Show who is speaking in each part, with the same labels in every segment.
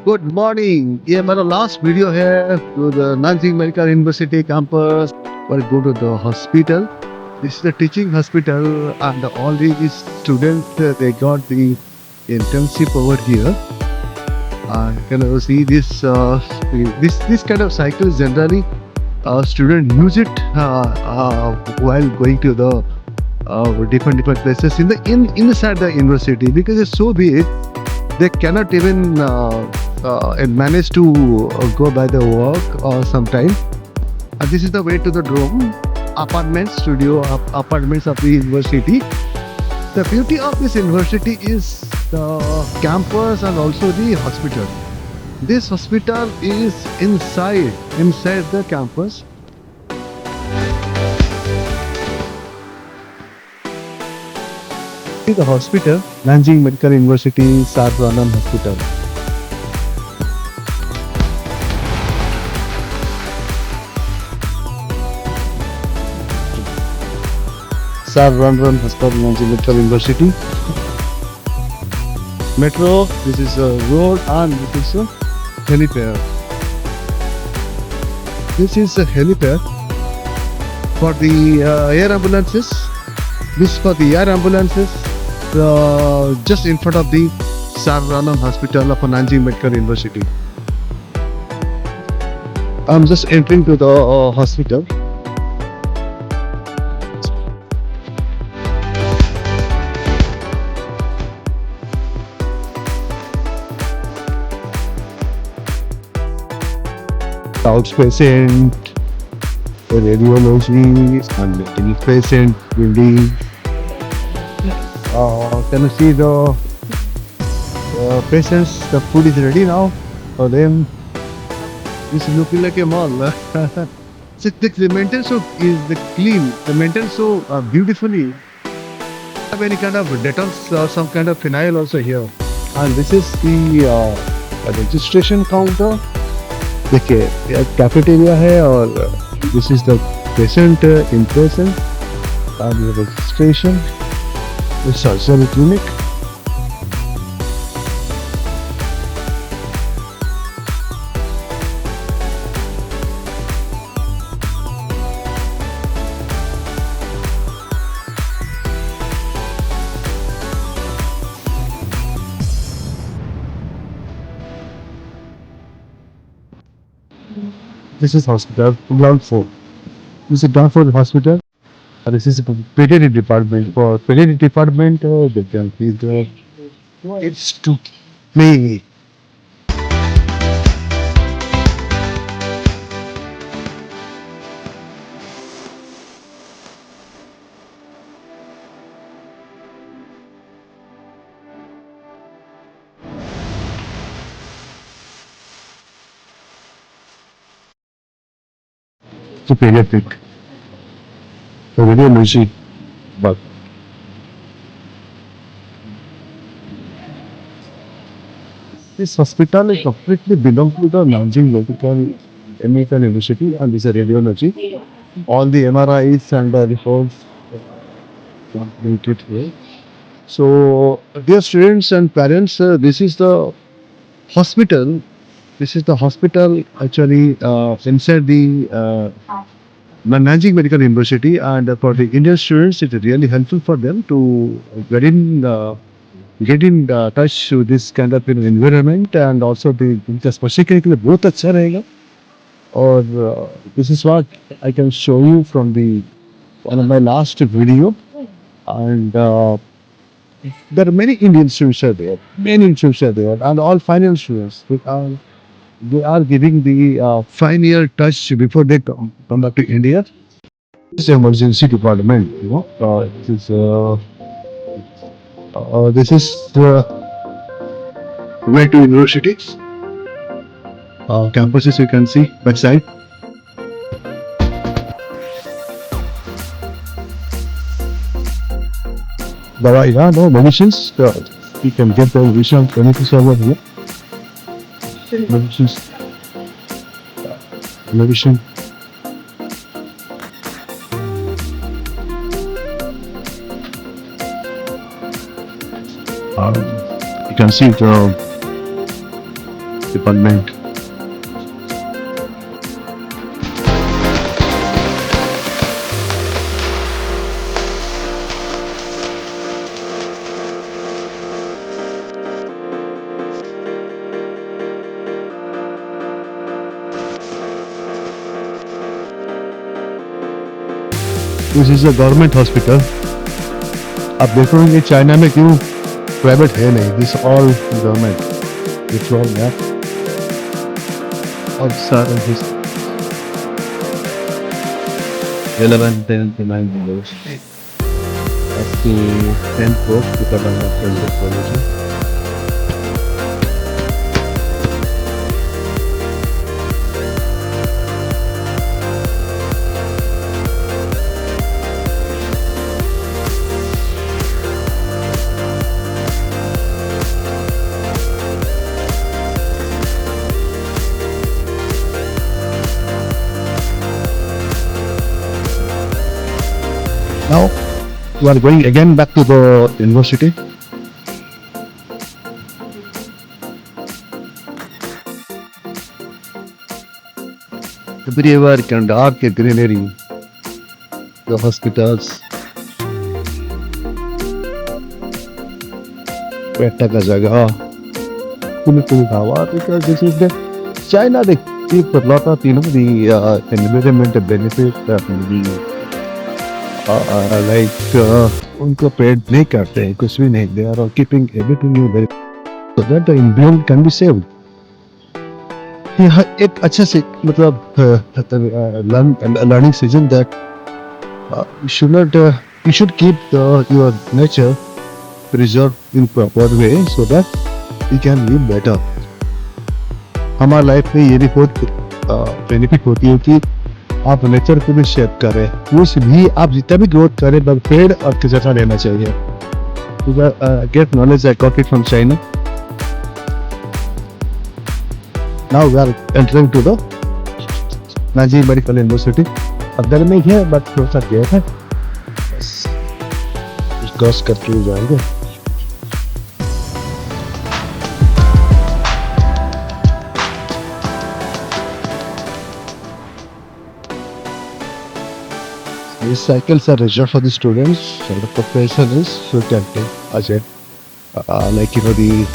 Speaker 1: Good morning. Yeah, my last video here to the Nanjing Medical University campus. We'll go to the hospital. This is the teaching hospital, and all these students they got the internship over here. Can you see this kind of cycles generally student use it while going to the different places inside the university because it's so big they cannot even manage to go by the walk or sometime. This is the way to the dorm, apartments of the university. The beauty of this university is the campus and also the hospital. This hospital is inside the campus. The hospital, Nanjing Medical University, Sarvanam Hospital. Sarvanam Hospital, Nanjing Medical University. Metro, this is a road and this is a helipad. This is a helipad for the air ambulances. This for the air ambulances. Just in front of the Sarvanam Hospital of Nanjing Medical University. I'm just entering to the hospital. Outpatient, radiology, and inpatient building. Can you see the patients? The food is ready now for them. It's looking like a mall. So the maintenance is clean. The maintenance so beautifully. Have any kind of Dettol or some kind of phenyl also here. And this is the registration counter. देखिए cafeteria है और this is the patient inpatient and the registration. The surgery clinic. This is hospital, ground floor. This is ground floor hospital. This is pediatric department. For pediatric department, they can see the it's to play. To pediatric. So radiology, but this hospital is completely belongs to the Nanjing Medical University and this is radiology. All the MRIs and the reports completed here. So, dear students and parents, this is the hospital. This is the hospital actually inside the Nanjing Medical University, and for the Indian students, it is really helpful for them to get in touch with this kind of environment, and also the special के लिए बहुत अच्छा रहेगा. और this is what I can show you from the one of my last video, and there are many Indian students are there, and all final students. They are giving the final touch before they come back to India. This is emergency department, you know. This is way to universities. Campuses you can see backside. There are no medicines. You can get the medicines over here. Medicine. You can see the department. This is a government hospital. आप देखोगे China में क्यों private है नहीं, this all government it's all that और सारे this 11 10 9 years up to 10 folks to come and after the college. Now we are going again back to the university. Everywhere you can dark greenery, the hospitals, बैठने का जगह, खुली हवा. Because this is the China. They keep a lot of the environmental benefits that the उनको paid नहीं करते हैं, कुछ भी नहीं. They are keeping everything very so that the environment can be saved. यह एक अच्छा से मतलब learning season that you should not you should keep your nature preserved in proper way so that you can live better. हमारे life में ये भी बहुत बेनिफिट होती है कि आप नेचर को भी शेप करें, कुछ भी आप जितना भी ग्रोथ करें बस पेड़ और जैसा लेना चाहिए. Get knowledge I got it from China. Now we are entering to the Nanjing medical university. अंदर में ही है बट थोड़ा सा गैप है, बस क्रॉस करके जाएंगे. These cycles are reserved for the students, so the professors who can take Ajay. Like the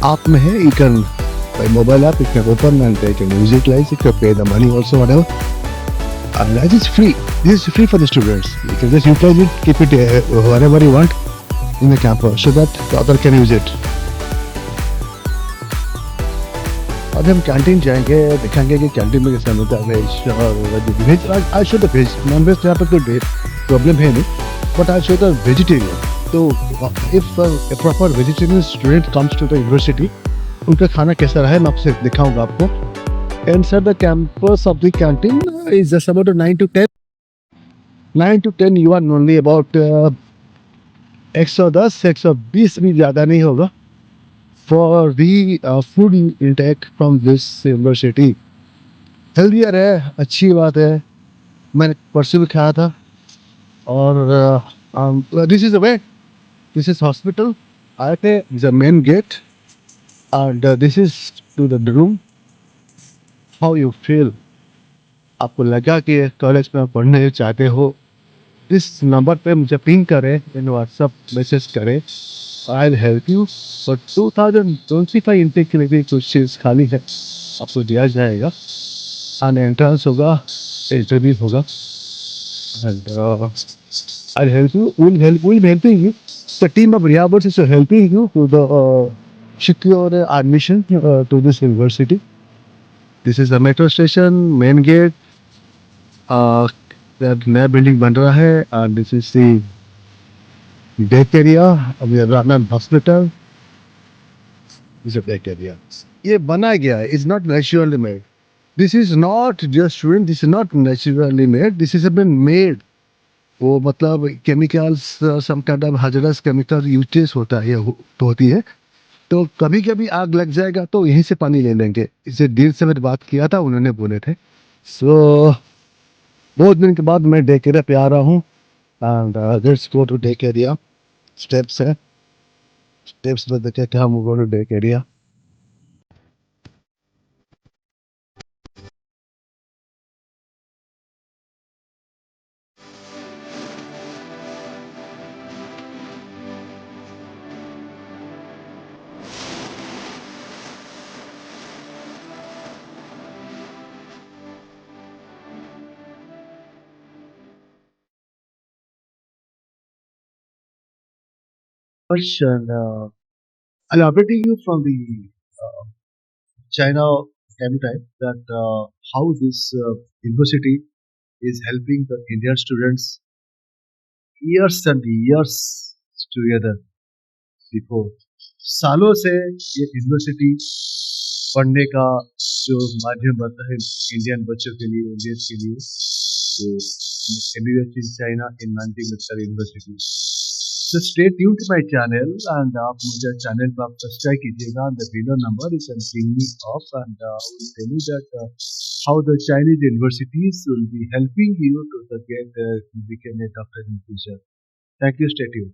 Speaker 1: app में है, you can by mobile app you can open and take a music license, you can pay the money also whatever. And that is free. This is free for the students. You can just utilize it, keep it wherever you want in the campus so that the other can use it. अब हम canteen जाएंगे, देखेंगे कि canteen में कैसा मिलता है veg और veg. I show the veg, non veg यहाँ पर कोई प्रॉब्लम है नहीं, but I show the vegetarian. तो if a proper vegetarian student comes to the university, उनका खाना कैसा रहा है मैं आपसे दिखाऊंगा आपको. And sir the campus of the canteen is just about 9 to 10. 9 to 10 you are only about 110 120 भी ज़्यादा नहीं होगा for the food intake from this university. Healthier है, अच्छी बात है. मैंने परसों भी खाया था. और this is the way, this is hospital. आए थे the main gate and this is to the room. How you feel? आपको लगा कि कॉलेज में पढ़ने चाहते हो, इस नंबर पे मुझे पिंग करें, इन व्हाट्सअप मैसेज करें. I'll help you. For 2025 intake के लिए भी कुछ चीज़ खाली है, आपको दिया जाएगा. एंड एंट्रेंस होगा, इंटरव्यू होगा. And I'll help you. We'll be helping you. The team of Rehabers is helping you to the secure admission to this university. This is the metro station, main gate. नया building बन रहा है. And this is the deck area. We are run hospital. This is a deck area. ये बना गया है. It's not naturally made. This is not just student. This is not naturally made. This is been made. वो मतलब chemicals, some kind of hazardous chemical uses होता है, तो होती है. तो कभी कभी आग लग जाएगा तो यहीं से पानी ले लेंगे. इसे डील से मैंने बात किया था, उन्होंने बोले थे. सो बहुत दिन के बाद मैं डेक एरिया पे आ रहा हूँ. And let's go to deck area. Steps है, स्टेप्स पर देखे क्या हम go to deck area. question. I'll update you from the uh, China time to time that how this university is helping the Indian students years and years together before. सालों से ये university पढ़ने का जो माध्यम बनता है इंडियन बच्चों के लिए इंडियंस के लिए तो MBBS in China in Nanjing Medical University. So stay tuned to my channel and आप मुझे चैनल पर आप सब्सक्राइब कीजिएगा and the winner number you can ping me off and I will tell you that how the Chinese universities will be helping you to get become a doctor in future. Thank you. Stay tuned.